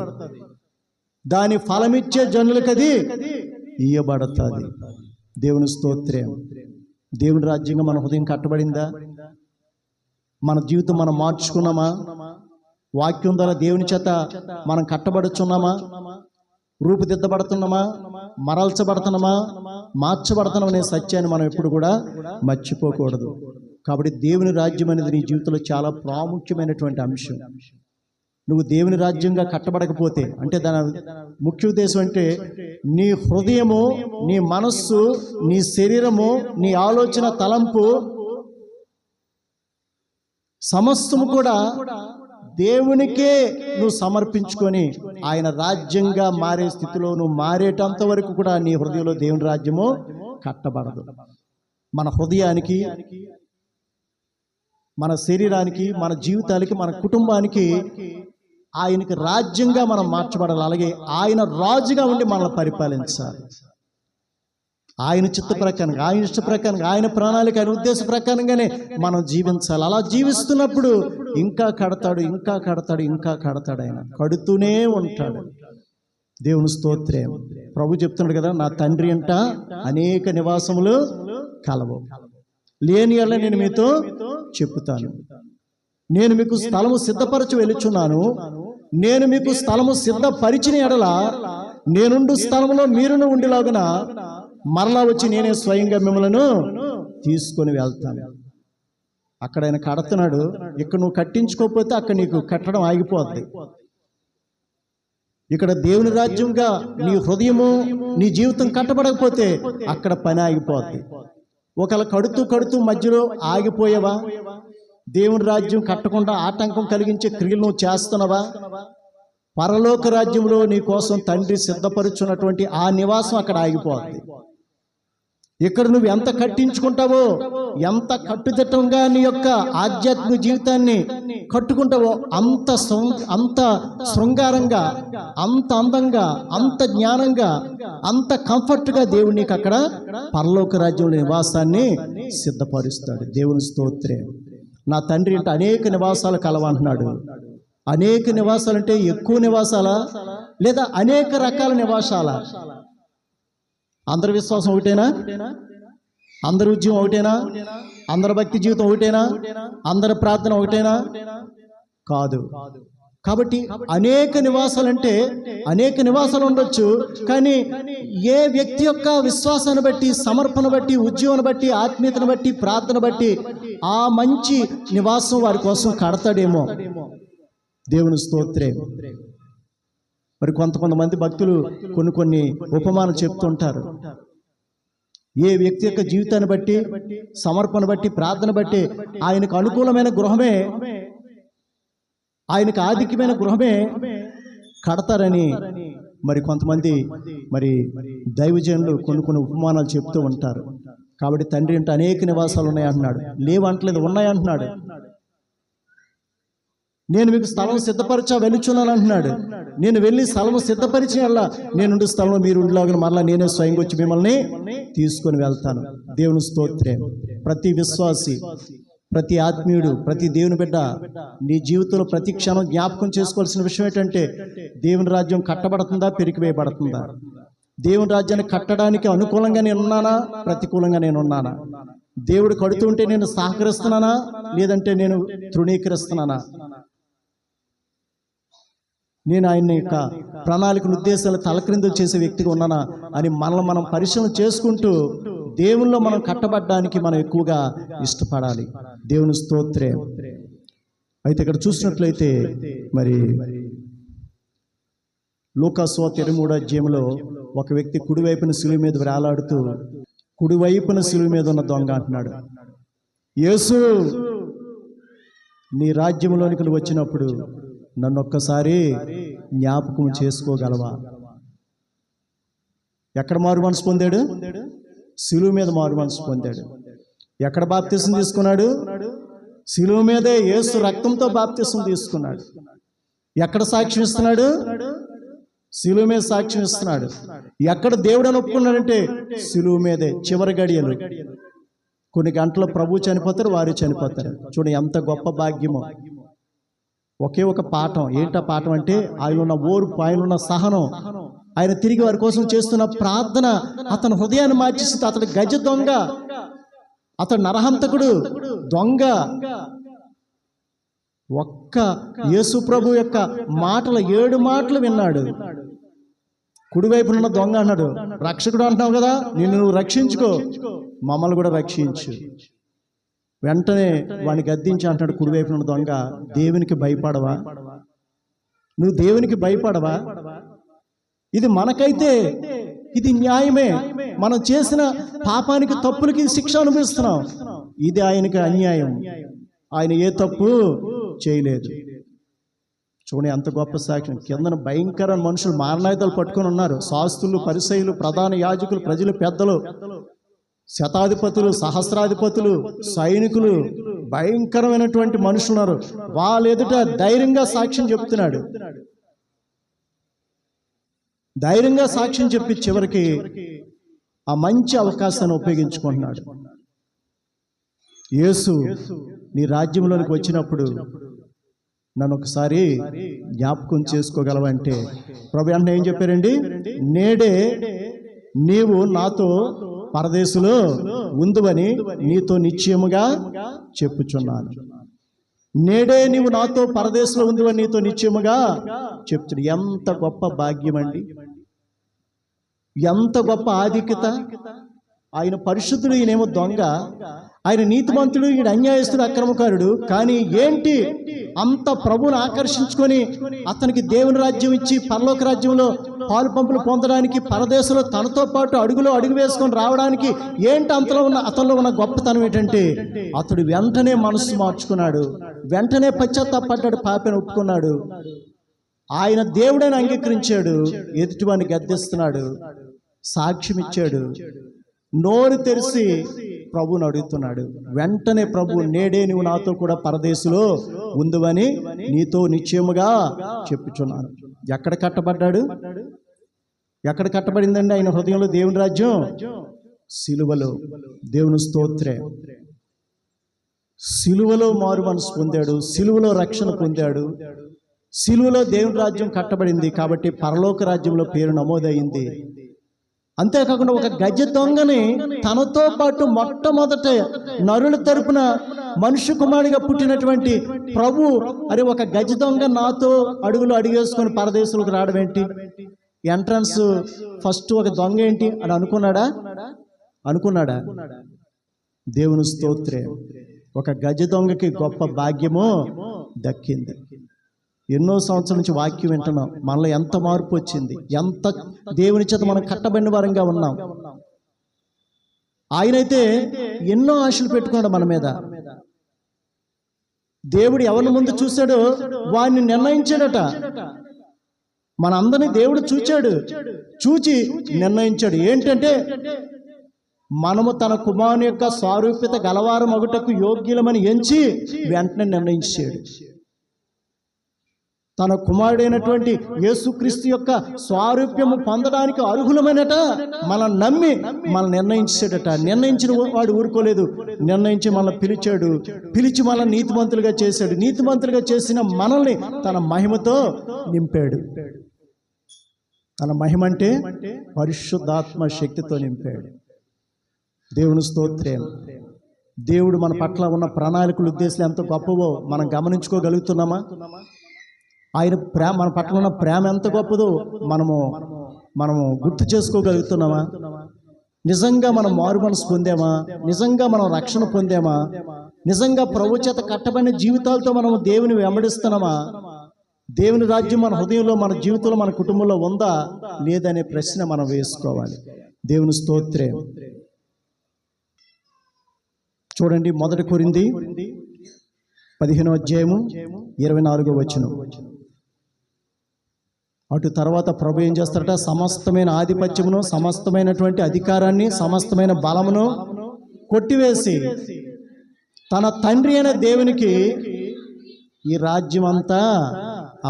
దాని ఫలమిచ్చే జనులకు అది ఇయ్యబడుతుంది. దేవుని స్తోత్రం. దేవుని రాజ్యంగా మన హృదయం కట్టబడిందా? మన జీవితం మనం మార్చుకున్నామా? వాక్యం ద్వారా దేవుని చేత మనం కట్టబడుచున్నామా? రూపుదిద్దబడుతున్నామా? మరల్చబడుతున్నామా? మార్చబడుతున్నాం అనే సత్యాన్ని మనం ఎప్పుడు కూడా మర్చిపోకూడదు. కాబట్టి దేవుని రాజ్యం అనేది నీ జీవితంలో చాలా ప్రాముఖ్యమైనటువంటి అంశం. నువ్వు దేవుని రాజ్యంగా కట్టబడకపోతే, అంటే దాని ముఖ్య ఉద్దేశం అంటే నీ హృదయము, నీ మనస్సు, నీ శరీరము, నీ ఆలోచన, తలంపు సమస్తము కూడా దేవునికే నువ్వు సమర్పించుకొని ఆయన రాజ్యంగా మారే స్థితిలో నువ్వు మారేటంత వరకు కూడా నీ హృదయంలో దేవుని రాజ్యము కట్టబడదు. మన హృదయానికి, మన శరీరానికి, మన జీవితానికి, మన కుటుంబానికి ఆయనకి రాజ్యంగా మనం మార్చబడాలి. అలాగే ఆయన రాజుగా ఉండి మనల్ని పరిపాలించాలి. ఆయన చిత్త ప్రకారంగా, ఆయన ఇష్ట ప్రకారంగా, ఆయన ప్రణాళిక, ఆయన ఉద్దేశ ప్రకారంగానే మనం జీవించాలి. అలా జీవిస్తున్నప్పుడు ఇంకా కడతాడు, ఇంకా కడతాడు, ఇంకా కడతాడు. ఆయన కడుతూనే ఉంటాడు. దేవుని స్తోత్రం. ప్రభు చెప్తున్నాడు కదా, నా తండ్రి అంట అనేక నివాసములు కలవు, లేని ఎడల నేను మీతో చెప్పుతాను. నేను మీకు స్థలము సిద్ధపరచి వెలుచున్నాను. నేను మీకు స్థలము సిద్ధపరిచిన ఎడల నేనుండు స్థలములో మీరును ఉండిలాగున మరలా వచ్చి నేనే స్వయంగా మిమ్మల్ని తీసుకొని వెళ్తాను. అక్కడ ఆయన కడుతున్నాడు. ఇక్కడ నువ్వు కట్టించుకోకపోతే అక్కడ నీకు కట్టడం ఆగిపోద్ది. ఇక్కడ దేవుని రాజ్యంగా నీ హృదయము, నీ జీవితం కట్టబడకపోతే అక్కడ పని ఆగిపోద్ది. ఒకవేళ కడుతూ కడుతూ మధ్యలో ఆగిపోయావా? దేవుని రాజ్యం కట్టకుండా ఆటంకం కలిగించే క్రియలు నువ్వు చేస్తున్నావా? పరలోక రాజ్యంలో నీ కోసం తండ్రి సిద్ధపరుచున్నటువంటి ఆ నివాసం అక్కడ ఆగిపోద్ది. ఇక్కడ నువ్వు ఎంత కట్టించుకుంటావో, ఎంత కట్టుదిట్టంగా నీ యొక్క ఆధ్యాత్మిక జీవితాన్ని కట్టుకుంటావో అంత శృంగారంగా, అంత అందంగా, అంత జ్ఞానంగా, అంత కంఫర్ట్గా దేవుడు నీకు అక్కడ పరలోక రాజ్యంలో నివాసాన్ని సిద్ధపరుస్తాడు. దేవుని స్తోత్రం. నా తండ్రి అంటే అనేక నివాసాలు కలవంటున్నాడు. అనేక నివాసాలు అంటే ఎక్కువ నివాసాలా, లేదా అనేక రకాల నివాసాలా? అందరి విశ్వాసం ఒకటేనా? అందరి ఉద్యమం ఒకటేనా? అందరి భక్తి జీవితం ఒకటేనా? అందరి ప్రార్థన ఒకటేనా? కాదు. కాబట్టి అనేక నివాసాలంటే అనేక నివాసాలు ఉండొచ్చు. కానీ ఏ వ్యక్తి యొక్క విశ్వాసాన్ని బట్టి, సమర్పణ బట్టి, ఉద్యమాన్ని బట్టి, ఆత్మీయతను బట్టి, ప్రార్థన బట్టి ఆ మంచి నివాసం వారి కోసం కడతాడేమో. దేవుని స్తోత్రం. మరి కొంతమంది భక్తులు కొన్ని ఉపమానాలు చెప్తుంటారు. ఏ వ్యక్తి యొక్క జీవితాన్ని బట్టి, సమర్పణ బట్టి, ప్రార్థన బట్టి ఆయనకు అనుకూలమైన గృహమే, ఆయనకు ఆధిక్యమైన గృహమే కడతారని మరి కొంతమంది మరి దైవజనులు కొన్ని ఉపమానాలు చెప్తూ ఉంటారు. కాబట్టి తండ్రి అంటే అనేక నివాసాలు ఉన్నాయంటున్నాడు, లేవంటలేదు, ఉన్నాయంటున్నాడు. నేను మీకు స్థలం సిద్ధపరచా వెలుచున్నాను అంటున్నాడు. నేను వెళ్ళి స్థలము సిద్ధపరిచిన వల్ల నేనుండే స్థలంలో మీరు ఉండేలాగా మరలా నేనే స్వయంగా వచ్చి మిమ్మల్ని తీసుకొని వెళ్తాను. దేవుని స్తోత్రం. ప్రతి విశ్వాసి, ప్రతి ఆత్మీయుడు, ప్రతి దేవుని బిడ్డ నీ జీవితంలో ప్రతి క్షణం జ్ఞాపకం చేసుకోవాల్సిన విషయం ఏంటంటే, దేవుని రాజ్యం కట్టబడుతుందా, పెరికివేయబడుతుందా? దేవుని రాజ్యాన్ని కట్టడానికి అనుకూలంగా నేను ఉన్నానా, ప్రతికూలంగా నేను ఉన్నానా? దేవుడు కడుతుంటే నేను సహకరిస్తున్నానా, లేదంటే నేను తృణీకరిస్తున్నానా? నేను ఆయన యొక్క ప్రణాళికను, ఉద్దేశాలు తలక్రిందులు చేసే వ్యక్తిగా ఉన్నానా అని మనల్ని మనం పరిశీలన చేసుకుంటూ దేవుల్లో మనం కట్టబడ్డానికి మనం ఎక్కువగా ఇష్టపడాలి. దేవుని స్తోత్రం. అయితే ఇక్కడ చూసినట్లయితే మరి లూకా సువార్త 23వ అధ్యాయంలో ఒక వ్యక్తి కుడివైపున శిలువ మీద వేలాడుతూ, కుడివైపున శిలువ మీద ఉన్న దొంగ అంటున్నాడు, యేసు నీ రాజ్యంలోనికి నువ్వు వచ్చినప్పుడు నన్ను ఒక్కసారి జ్ఞాపకం చేసుకోగలవా? ఎక్కడ మారు మనసు పొందాడు? శిలువ మీద మారు మనసు పొందాడు. ఎక్కడ బాప్తిసం తీసుకున్నాడు? శిలువ మీదే యేసు రక్తంతో బాప్తిసం తీసుకున్నాడు. ఎక్కడ సాక్ష్యం ఇస్తున్నాడు? శిలువ మీద సాక్ష్యం ఇస్తున్నాడు. ఎక్కడ దేవుడని ఒప్పుకున్నాడంటే శిలువ మీదే. చివరి గడియలు, కొన్ని గంటలు ప్రభు చనిపోతారు, వారు చనిపోతారు. చూడండి ఎంత గొప్ప భాగ్యమో. ఒకే ఒక పాఠం. ఏంటా పాఠం అంటే, ఆయన ఉన్న ఓర్పు, ఆయన ఉన్న సహనం, ఆయన తిరిగి వారి కోసం చేస్తున్న ప్రార్థన అతని హృదయాన్ని మార్చేసి, అతడు గజ దొంగ, అతడు నరహంతకుడు, దొంగ. ఒక్క యేసు ప్రభు యొక్క మాటలు 7 మాటలు విన్నాడు. కుడివైపునున్న దొంగ అన్నాడు, రక్షకుడు అంటున్నావు కదా, నిన్ను నువ్వు రక్షించుకో, మమ్మల్ని కూడా రక్షించు. వెంటనే వాడిని గద్దించి అంటాడు కుడివైపున దొంగ, దేవునికి భయపడవా? నువ్వు దేవునికి భయపడవా? ఇది మనకైతే ఇది న్యాయమే. మనం చేసిన పాపానికి, తప్పులకి శిక్ష అనుభవిస్తున్నాం. ఇది ఆయనకి అన్యాయం. ఆయన ఏ తప్పు చేయలేదు. చూడండి ఎంత గొప్ప సాక్ష్యం. కిందన భయంకర మనుషులు మారణాయుధాలు పట్టుకొని ఉన్నారు. శాస్త్రులు, పరిసయ్యులు, ప్రధాన యాజకులు, ప్రజలు, పెద్దలు, శతాధిపతులు, సహస్రాధిపతులు, సైనికులు, భయంకరమైనటువంటి మనుషులు ఉన్నారు. వాళ్ళ ఎదుట ధైర్యంగా సాక్ష్యం చెప్తున్నాడు. ధైర్యంగా సాక్ష్యం చెప్పి చివరికి ఆ మంచి అవకాశాన్ని ఉపయోగించుకుంటున్నాడు. యేసు నీ రాజ్యంలోనికి వచ్చినప్పుడు నన్ను ఒకసారి జ్ఞాపకం చేసుకోగలవంటే ప్రభు అంటే ఏం చెప్పారండి? నేడే నీవు నాతో పరదేశులో ఉందువని నీతో నిశ్చయముగా చెప్పుచున్నాను. నేడే నీవు నాతో పరదేశంలో ఉందువని నీతో నిశ్చయముగా చెప్తున్నా. ఎంత గొప్ప భాగ్యం అండి, ఎంత గొప్ప ఆధిక్యత. ఆయన పరిశుద్ధుడు, ఈయనేమో దొంగ. ఆయన నీతిమంతుడు, ఈయన అన్యాయస్తుడు, అక్రమకారుడు. కానీ ఏంటి, అంత ప్రభువును ఆకర్షించుకొని అతనికి దేవుని రాజ్యం ఇచ్చి పరలోక రాజ్యంలో పాలు పంపులు పొందడానికి, పరదేశంలో తనతో పాటు అడుగులో అడుగు వేసుకొని రావడానికి ఏంటి అతనిలో ఉన్న గొప్పతనం ఏంటంటే, అతడు వెంటనే మనసు మార్చుకున్నాడు, వెంటనే పశ్చాత్తాపడ్డాడు, పాపని ఒప్పుకున్నాడు, ఆయన దేవుడని అంగీకరించాడు, ఎదుటివాడిని గద్దిస్తున్నాడు, సాక్ష్యం ఇచ్చాడు, నోరు తెరిచి ప్రభువుని అడుగుతున్నాడు. వెంటనే ప్రభు, నేడే నువ్వు నాతో కూడా పరదేశంలో ఉందువని నీతో నిశ్చయముగా చెప్పుచున్నాను. ఎక్కడ కట్టబడ్డాడు? ఎక్కడ కట్టబడిందండి ఆయన హృదయంలో దేవుని రాజ్యం? సిలువలో. దేవుని స్తోత్రం. సిలువలో మారు మనసు పొందాడు, సిలువలో రక్షణ పొందాడు, సిలువలో దేవుని రాజ్యం కట్టబడింది. కాబట్టి పరలోక రాజ్యంలో పేరు నమోదైంది. అంతేకాకుండా ఒక గజ దొంగని తనతో పాటు మొట్టమొదట నరుల తరపున మనుష్య కుమారుడిగా పుట్టినటువంటి ప్రభు, అరే ఒక గజ దొంగ నాతో అడుగులు అడిగేసుకొని పరదేశంలోకి రావడం ఏంటి? ఎంట్రన్స్ ఫస్ట్ ఒక దొంగ ఏంటి అని అనుకున్నాడా? దేవుని స్తోత్రం. ఒక గజ దొంగకి గొప్ప భాగ్యము దక్కింది. ఎన్నో సంవత్సరాల నుంచి వాక్యం వింటున్నాం. మనలో ఎంత మార్పు వచ్చింది, ఎంత దేవుని చేత మనం కట్టబడిన వారంగా ఉన్నాం. ఆయనైతే ఎన్నో ఆశలు పెట్టుకున్నాడు మన మీద. దేవుడు ఎవరి ముందు చూశాడో వాడిని నిర్ణయించాడట. మన అందరినీ దేవుడు చూచి నిర్ణయించాడు. ఏంటంటే మనము తన కుమారుని యొక్క స్వారూప్యత గలవారం అగుటకు యోగ్యులమని ఎంచి వెంటనే నిర్ణయించాడు. తన కుమారుడైనటువంటి యేసుక్రీస్తు యొక్క స్వారూప్యము పొందడానికి అర్హులమైనట మనం నమ్మి మనం నిర్ణయించాడట. నిర్ణయించిన వాడు ఊరుకోలేదు, నిర్ణయించి మనల్ని పిలిచి మనల్ని నీతిమంతులుగా చేశాడు. నీతిమంతులుగా చేసిన మనల్ని తన మహిమతో నింపాడు. తన మహిమ అంటే పరిశుద్ధాత్మ శక్తితో నింపాడు. దేవుని స్తోత్రం. దేవుడు మన పట్ల ఉన్న ప్రణాళికలు, ఉద్దేశాలు ఎంత గొప్పవో మనం గమనించుకోగలుగుతున్నామా? ఆయన ప్రేమ, మన పట్ల ఉన్న ప్రేమ ఎంత గొప్పదో మనము గుర్తు చేసుకోగలుగుతున్నామా? నిజంగా మనం మారు మనసు పొందామా? నిజంగా మనం రక్షణ పొందామా? నిజంగా ప్రభు చేత కట్టబడిన జీవితాలతో మనం దేవుని వెంబడిస్తున్నామా? దేవుని రాజ్యం మన హృదయంలో, మన జీవితంలో, మన కుటుంబంలో ఉందా లేదనే ప్రశ్న మనం వేసుకోవాలి. దేవుని స్తోత్రం. చూడండి, 1 కొరింథీ 15వ అధ్యాయము 24వ వచనం. అటు తర్వాత ప్రభు ఏం చేస్తారట? సమస్తమైన ఆధిపత్యమును, సమస్తమైనటువంటి అధికారాన్ని, సమస్తమైన బలమును కొట్టివేసి తన తండ్రి అయిన దేవునికి ఈ రాజ్యం అంతా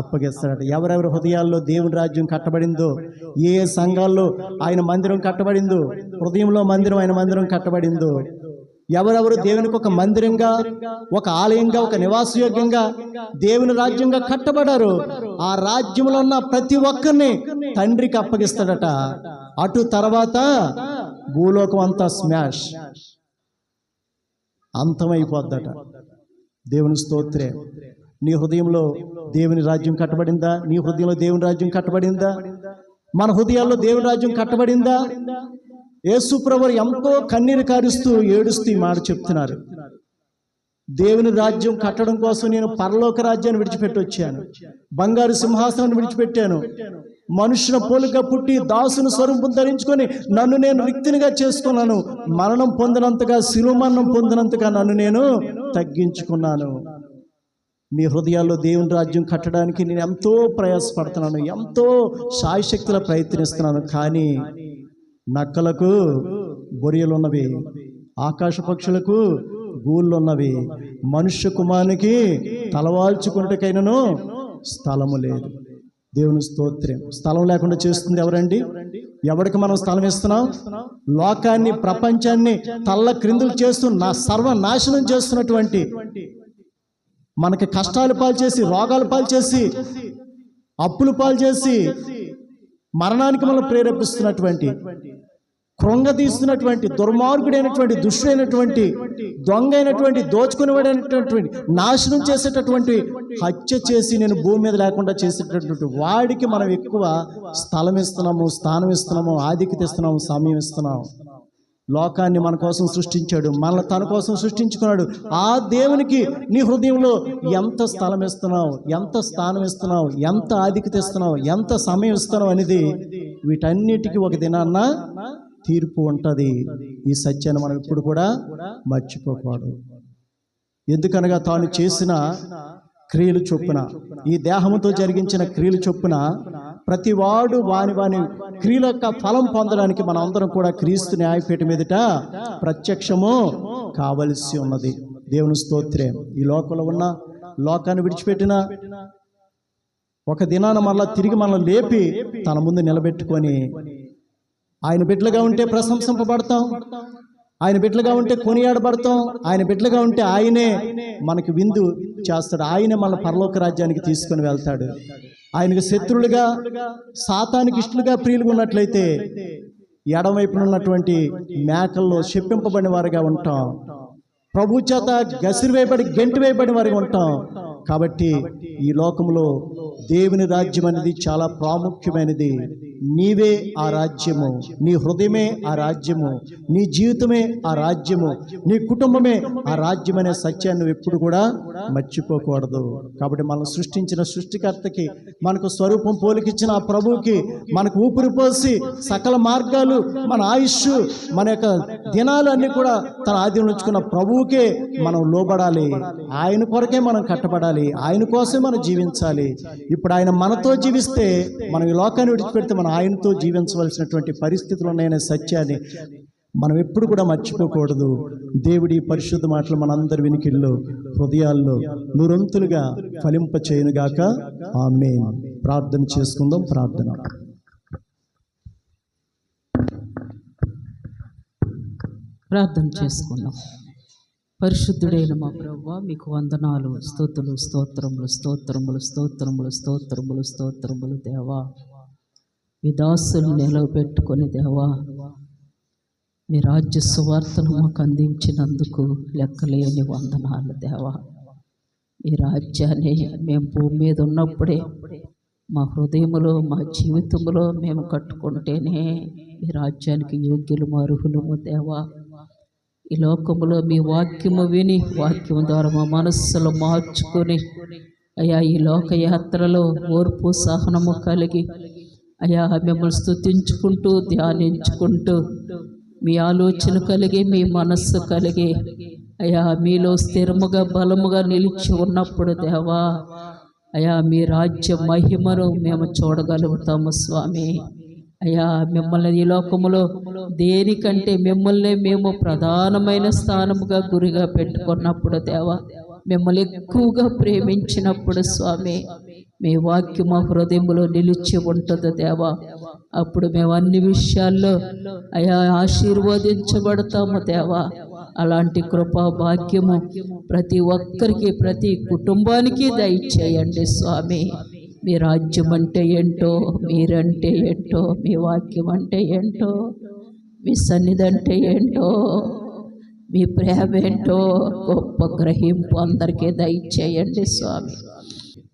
అప్పగిస్తాడట. ఎవరెవరి హృదయాల్లో దేవుని రాజ్యం కట్టబడిందో, ఏ సంఘాల్లో ఆయన మందిరం కట్టబడిందో, హృదయంలో మందిరం, ఆయన మందిరం కట్టబడిందో, ఎవరెవరు దేవునికి ఒక మందిరంగా, ఒక ఆలయంగా, ఒక నివాసయోగ్యంగా దేవుని రాజ్యంగా కట్టబడారు, ఆ రాజ్యంలో ఉన్న ప్రతి ఒక్కరిని తండ్రికి అప్పగిస్తాడట. అటు తర్వాత భూలోకం అంతా స్మాష్, అంతమైపోద్దట. దేవుని స్తోత్రం. నీ హృదయంలో దేవుని రాజ్యం కట్టబడిందా? నీ హృదయంలో దేవుని రాజ్యం కట్టబడిందా? మన హృదయాల్లో దేవుని రాజ్యం కట్టబడిందా? యేసు ప్రభువు ఎంతో కన్నీరు కారుస్తూ ఏడుస్తూ ఈ మాట చెప్తున్నారు. దేవుని రాజ్యం కట్టడం కోసం నేను పరలోక రాజ్యాన్ని విడిచిపెట్టి వచ్చాను, బంగారు సింహాసనాన్ని విడిచిపెట్టాను, మనుషుల పోలిక పుట్టి దాసుని స్వరూపం ధరించుకొని నన్ను నేను రిక్తినిగా చేసుకున్నాను, మరణం పొందినంతగా, శిలువ మరణం పొందినంతగా నన్ను నేను తగ్గించుకున్నాను. మీ హృదయాల్లో దేవుని రాజ్యం కట్టడానికి నేను ఎంతో ప్రయాసపడుతున్నాను, ఎంతో శాయశక్తిలో ప్రయత్నిస్తున్నాను. కానీ నక్కలకు బొరియలున్నవి, ఆకాశ పక్షులకు గూళ్ళున్నవి, మనుష్య కుమారునికి తలవాల్చుకుంటకైనను స్థలము లేదు. దేవుని స్తోత్రం. స్థలం లేకుండా చేస్తుంది ఎవరండి? ఎవరికి మనం స్థలం ఇస్తున్నాం? లోకాన్ని, ప్రపంచాన్ని తల్ల క్రిందులు చేస్తూ సర్వనాశనం చేస్తున్నటువంటి, మనకి కష్టాలు పాలు చేసి, రోగాలు పాలు చేసి, అప్పులు పాలు చేసి, మరణానికి మనం ప్రేరేపిస్తున్నటువంటి, కృంగతీస్తున్నటువంటి, దుర్మార్గుడైనటువంటి, దుష్టుడైనటువంటి, దొంగ అయినటువంటి, దోచుకునేవాడైనటువంటి, నాశనం చేసేటటువంటి, హత్య చేసి నేను భూమి మీద లేకుండా చేసేటటువంటి వాడికి మనం ఎక్కువ స్థలం ఇస్తున్నాము, స్థానం ఇస్తున్నాము, ఆధిక్యత ఇస్తున్నాము, సమయం ఇస్తున్నాము. లోకాన్ని మన కోసం సృష్టించాడు, మనల్ని తన కోసం సృష్టించుకున్నాడు. ఆ దేవునికి నీ హృదయంలో ఎంత స్థలం ఇస్తున్నావు, ఎంత స్థానం ఇస్తున్నావు, ఎంత ఆధిక్యత ఇస్తున్నావు, ఎంత సమయం ఇస్తున్నావు అనేది, వీటన్నిటికీ ఒక దినాన్న తీర్పు ఉంటుంది. ఈ సత్యాన్ని మనం ఇప్పుడు కూడా మర్చిపోకూడదు. ఎందుకనగా తాను చేసిన క్రియలు చొప్పున, ఈ దేహముతో జరిగించిన క్రియలు చొప్పున ప్రతివాడు వాని క్రియల యొక్క ఫలం పొందడానికి మనం అందరం కూడా క్రీస్తు న్యాయపీఠం మీదట ప్రత్యక్షము కావలసి ఉన్నది. దేవుని స్తోత్రం. ఈ లోకంలో ఉన్న, లోకాన్ని విడిచిపెట్టిన ఒక దినాన మళ్ళా తిరిగి మనల్ని లేపి తన ముందు నిలబెట్టుకొని, ఆయన బిడ్డలుగా ఉంటే ప్రశంసింపబడతాం, ఆయన బిడ్డలుగా ఉంటే కొనియాడబడతాం, ఆయన బిడ్డలుగా ఉంటే ఆయనే మనకి విందు చేస్తాడు, ఆయనే మన పరలోక రాజ్యానికి తీసుకొని వెళ్తాడు. ఆయనకు శత్రులుగా, సాతానికి ఇష్టలుగా ప్రియులుగా ఉన్నట్లయితే ఎడమవైపున ఉన్నటువంటి మేకల్లో శప్పింపబడిన వారిగా ఉంటాం, ప్రభు చేత గసిరివేయబడి, గెంటి వేయబడిన వారిగా ఉంటాం. కాబట్టి ఈ లోకంలో దేవుని రాజ్యం అనేది చాలా ప్రాముఖ్యమైనది. నీవే ఆ రాజ్యము, నీ హృదయమే ఆ రాజ్యము, నీ జీవితమే ఆ రాజ్యము, నీ కుటుంబమే ఆ రాజ్యం అనే సత్యాన్ని నువ్వు ఎప్పుడు కూడా మర్చిపోకూడదు. కాబట్టి మనం సృష్టించిన సృష్టికర్తకి, మనకు స్వరూపం పోలికిచ్చిన ఆ ప్రభువుకి, మనకు ఊపిరి పోసి సకల మార్గాలు, మన ఆయుష్, మన యొక్క దినాలు అన్నీ కూడా తన ఆధీనంలో ఉంచుకున్న ప్రభువుకే మనం లోబడాలి. ఆయన కొరకే మనం కట్టబడాలి, ఆయన కోసమే మనం జీవించాలి. ఇప్పుడు ఆయన మనతో జీవిస్తే, మనం ఈ లోకాన్ని విడిచిపెడితే మనం ఆయనతో జీవించవలసినటువంటి పరిస్థితులు ఉన్నాయనే సత్యాన్ని మనం ఎప్పుడు కూడా మర్చిపోకూడదు. దేవుడి పరిశుద్ధ మాటలు మనందరి వినికిల్లో, హృదయాల్లో నూరంతులుగా ఫలింప చేయనుగాక. ఆమేన్. ప్రార్థన చేసుకుందాం. ప్రార్థన. ప్రార్థన చేసుకుందాం. పరిశుద్ధుడైన మా ప్రభువా, మీకు వందనాలు, స్తుతులు, స్తోత్రములు, స్తోత్రములు, స్తోత్రములు, స్తోత్రములు, స్తోత్రములు దేవా. మీ దాసులు నిలవబెట్టుకొని దేవా, మీ రాజ్య సువార్తను మాకు అందించినందుకు లెక్కలేని వందనాలు దేవా. మీ రాజ్యాన్ని మేము భూమి మీద ఉన్నప్పుడే మా హృదయములో, మా జీవితంలో మేము కట్టుకుంటేనే మీ రాజ్యానికి యోగ్యులము, అర్హులము దేవా. ఈ లోకములో మీ వాక్యము విని, వాక్యం ద్వారా మా మనస్సులో మార్చుకొని అయ్యా, ఈ లోక యాత్రలో ఓర్పు సహనము కలిగి అయ్యా మిమ్మల్ని స్తుతించుకుంటూ, ధ్యానించుకుంటూ, మీ ఆలోచన కలిగి, మీ మనస్సు కలిగి అయ్యా మీలో స్థిరముగా బలముగా నిలిచి ఉన్నప్పుడు దేవా అయ్యా మీ రాజ్య మహిమను మేము చూడగలుగుతాము స్వామి. అయ్యా మిమ్మల్ని ఈ లోకములో దేనికంటే మిమ్మల్ని మేము ప్రధానమైన స్థానముగా గురిగా పెట్టుకున్నప్పుడు దేవా, మిమ్మల్ని ఎక్కువగా ప్రేమించినప్పుడు స్వామి, మీ వాక్యం మా హృదయంలో నిలిచి ఉంటుంది దేవా. అప్పుడు మేము అన్ని విషయాల్లో అయా ఆశీర్వదించబడతాము దేవా. అలాంటి కృపా భాగ్యము ప్రతి ఒక్కరికి, ప్రతి కుటుంబానికి దయచేయండి స్వామి. మీ రాజ్యం అంటే ఏంటో, మీరంటే ఏంటో, మీ వాక్యం అంటే ఏంటో, మీ సన్నిధి అంటే ఏంటో, మీ ప్రేమ ఏంటో గొప్ప గ్రహింపు అందరికీ దయచేయండి స్వామి.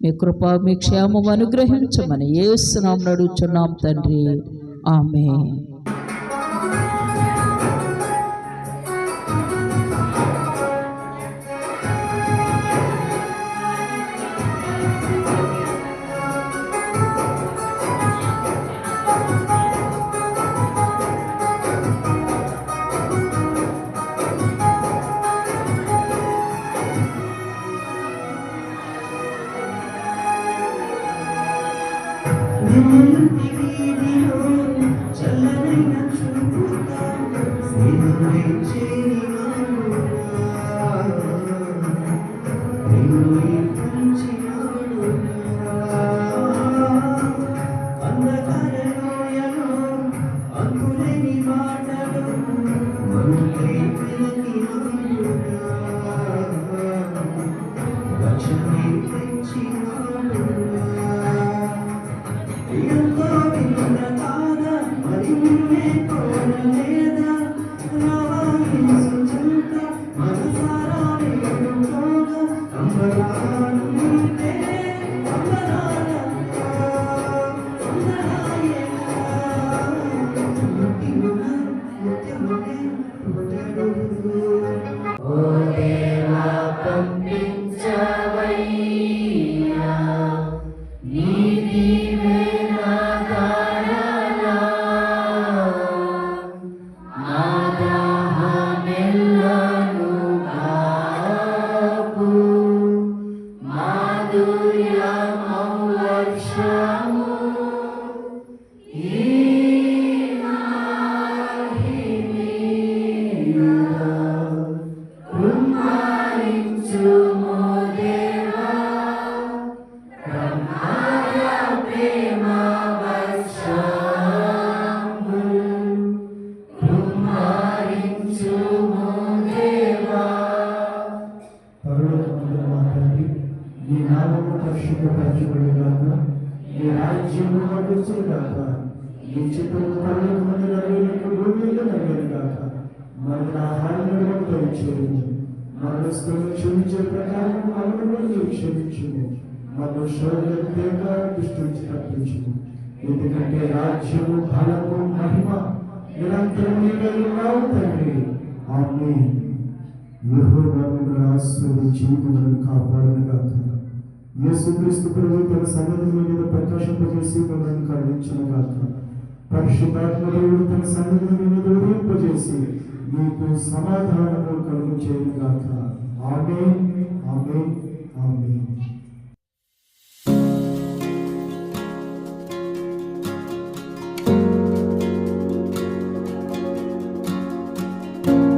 మీ కృప, మీ క్షేమం అనుగ్రహించమని యేసు నామమున అడుగుచున్నాం తండ్రి. ఆమేన్. ఎందుకంటే రాజ్యము బలము మహిమ నిరంతరం నీవే ఉన్నావు తండ్రి. ఆమేన్. యెహోవా మిమ్మల్ని ఆశీర్వదించి మిమ్మల్ని కాపాడును గాక. యేసుక్రీస్తు ప్రభువు తన సన్నిధిని మీద ప్రకాశింపజేసి మిమ్మల్ని కరుణించును గాక. పరిశుద్ధాత్మ దేవుడు తన సన్నిధిని మీద ఉదయింపజేసి మీకు సమాధానము కలుగు చేయను గాక. ఆమేన్. ఆమేన్.